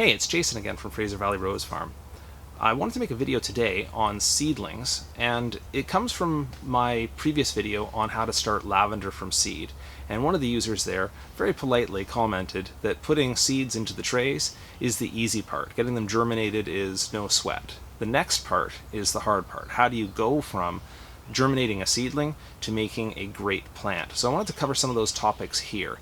Hey, it's Jason again from Fraser Valley Rose Farm. I wanted to make a video today on seedlings, and it comes from my previous video on how to start lavender from seed. And one of the users there very politely commented that putting seeds into the trays is the easy part. Getting them germinated is no sweat. The next part is the hard part. How do you go from germinating a seedling to making a great plant? So I wanted to cover some of those topics here.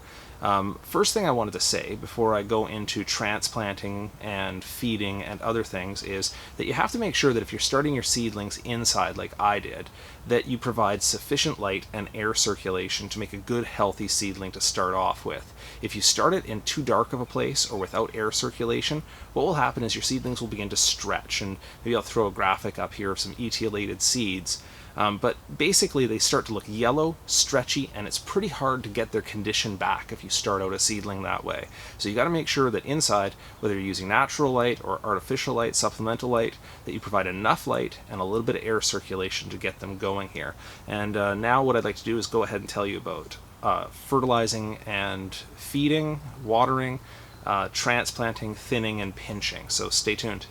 First thing I wanted to say before I go into transplanting and feeding and other things is that you have to make sure that if you're starting your seedlings inside like I did, that you provide sufficient light and air circulation to make a good healthy seedling to start off with. If you start it in too dark of a place or without air circulation, what will happen is your seedlings will begin to stretch, and maybe I'll throw a graphic up here of some etiolated seeds. But basically they start to look yellow, stretchy, and it's pretty hard to get their condition back if you start out a seedling that way. So you got to make sure that inside, whether you're using natural light or artificial light, supplemental light, that you provide enough light and a little bit of air circulation to get them going here. And now what I'd like to do is go ahead and tell you about fertilizing and feeding, watering, transplanting, thinning, and pinching. So stay tuned.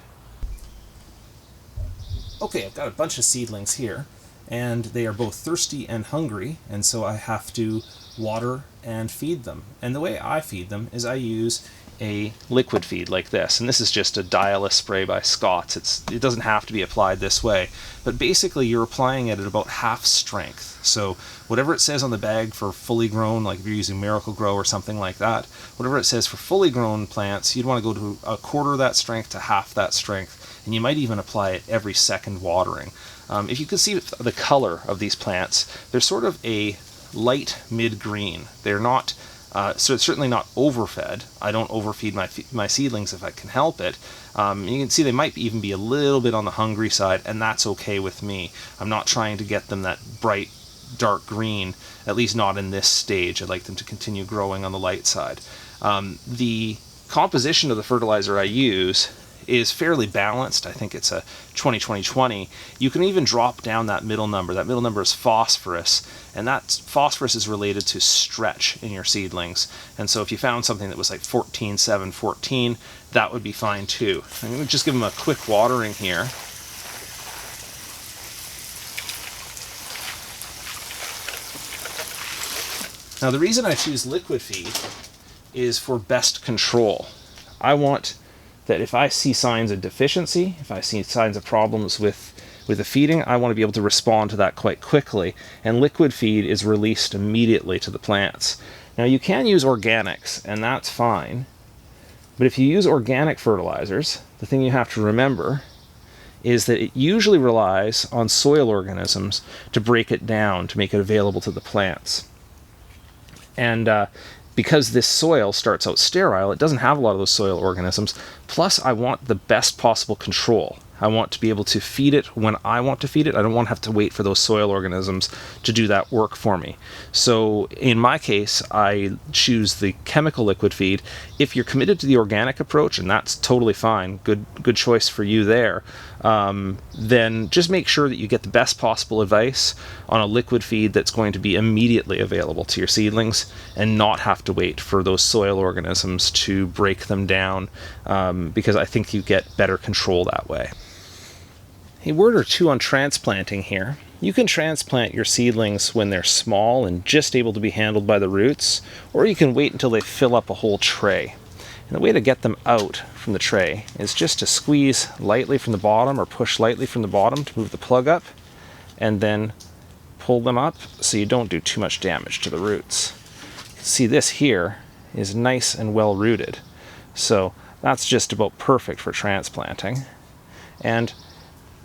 Okay, I've got a bunch of seedlings here, and they are both thirsty and hungry, and so I have to water and feed them. And the way I feed them is I use a liquid feed like this, and this is just a dialysis spray by Scott's. It doesn't have to be applied this way, but basically you're applying it at about half strength. So whatever it says on the bag for fully grown, like if you're using Miracle Grow or something like that, whatever it says for fully grown plants, you'd want to go to a quarter of that strength to half that strength, and you might even apply it every second watering. If you can see the color of these plants, they're sort of a light mid-green. They're not, so it's certainly not overfed. I don't overfeed my seedlings if I can help it. You can see they might even be a little bit on the hungry side, and that's okay with me. I'm not trying to get them that bright, dark green, at least not in this stage. I'd like them to continue growing on the light side. The composition of the fertilizer I use is fairly balanced. I think it's a 20-20-20. You can even drop down that middle number. That middle number is phosphorus, and that phosphorus is related to stretch in your seedlings. And so if you found something that was like 14-7-14, that would be fine too. I'm going to just give them a quick watering here. Now the reason I choose liquid feed is for best control. I want that if I see signs of deficiency, if I see signs of problems with the feeding, I want to be able to respond to that quite quickly, and liquid feed is released immediately to the plants. Now you can use organics, and that's fine, but if you use organic fertilizers, the thing you have to remember is that it usually relies on soil organisms to break it down, to make it available to the plants. And because this soil starts out sterile, it doesn't have a lot of those soil organisms. Plus, I want the best possible control. I want to be able to feed it when I want to feed it. I don't want to have to wait for those soil organisms to do that work for me. So in my case, I choose the chemical liquid feed. If you're committed to the organic approach, and that's totally fine, good choice for you there, then just make sure that you get the best possible advice on a liquid feed that's going to be immediately available to your seedlings and not have to wait for those soil organisms to break them down, because I think you get better control that way. A word or two on transplanting here. You can transplant your seedlings when they're small and just able to be handled by the roots, or you can wait until they fill up a whole tray. And the way to get them out from the tray is just to squeeze lightly from the bottom or push lightly from the bottom to move the plug up, and then pull them up so you don't do too much damage to the roots. See, this here is nice and well rooted, so that's just about perfect for transplanting. And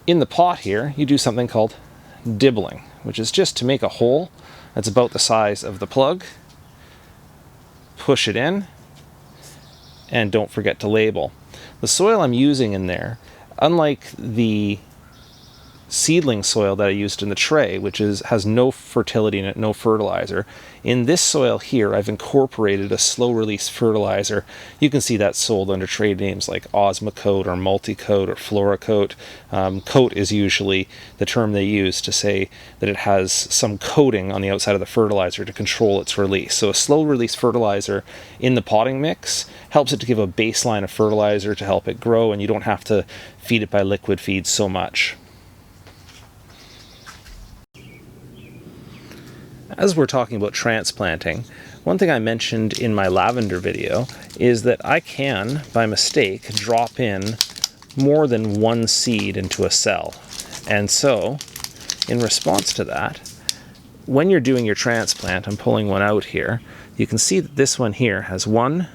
in the pot here, you do something called dibbling, which is just to make a hole that's about the size of the plug, push it in, and don't forget to label. The soil I'm using in there, unlike the seedling soil that I used in the tray, which has no fertility in it, no fertilizer. In this soil here, I've incorporated a slow-release fertilizer. You can see that's sold under trade names like Osmocote or Multicote or Floracote. Coat is usually the term they use to say that it has some coating on the outside of the fertilizer to control its release. So a slow-release fertilizer in the potting mix helps it to give a baseline of fertilizer to help it grow, and you don't have to feed it by liquid feed so much. As we're talking about transplanting, one thing I mentioned in my lavender video is that I can, by mistake, drop in more than one seed into a cell. And so, in response to that, when you're doing your transplant, I'm pulling one out here, you can see that this one here has 1,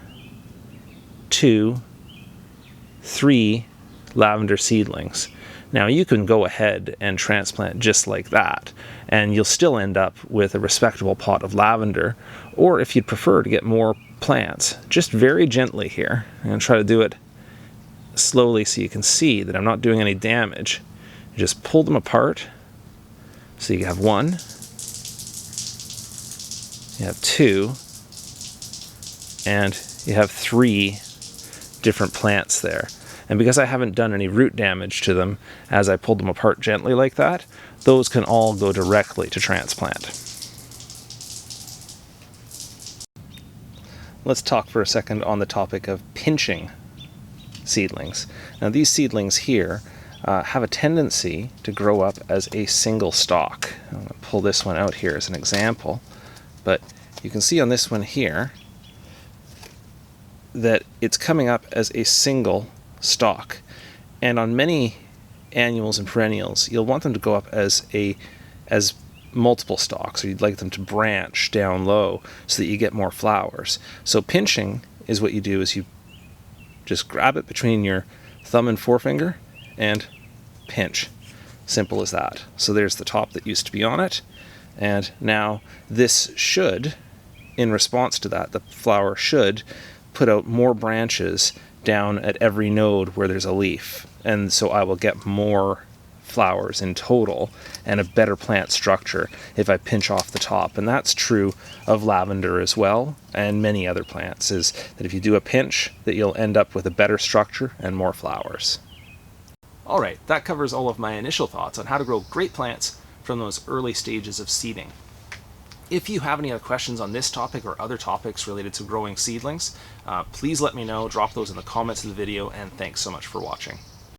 2, 3 lavender seedlings. Now you can go ahead and transplant just like that, and you'll still end up with a respectable pot of lavender. Or if you'd prefer to get more plants, just very gently here, I'm going to try to do it slowly so you can see that I'm not doing any damage. You just pull them apart. So you have 1, you have 2, and you have 3 different plants there. And because I haven't done any root damage to them as I pulled them apart gently like that, those can all go directly to transplant. Let's talk for a second on the topic of pinching seedlings. Now these seedlings here have a tendency to grow up as a single stalk. I'm going to pull this one out here as an example, but you can see on this one here that it's coming up as a single stalk. And on many annuals and perennials, you'll want them to go up as multiple stalks, or you'd like them to branch down low so that you get more flowers. So pinching is what you do is you just grab it between your thumb and forefinger and pinch. Simple as that. So there's the top that used to be on it, and now this should, in response to that, the flower should put out more branches down at every node where there's a leaf, and so I will get more flowers in total and a better plant structure if I pinch off the top. And that's true of lavender as well, and many other plants, is that if you do a pinch, that you'll end up with a better structure and more flowers. Alright, that covers all of my initial thoughts on how to grow great plants from those early stages of seeding. If you have any other questions on this topic or other topics related to growing seedlings, please let me know, drop those in the comments of the video, and thanks so much for watching.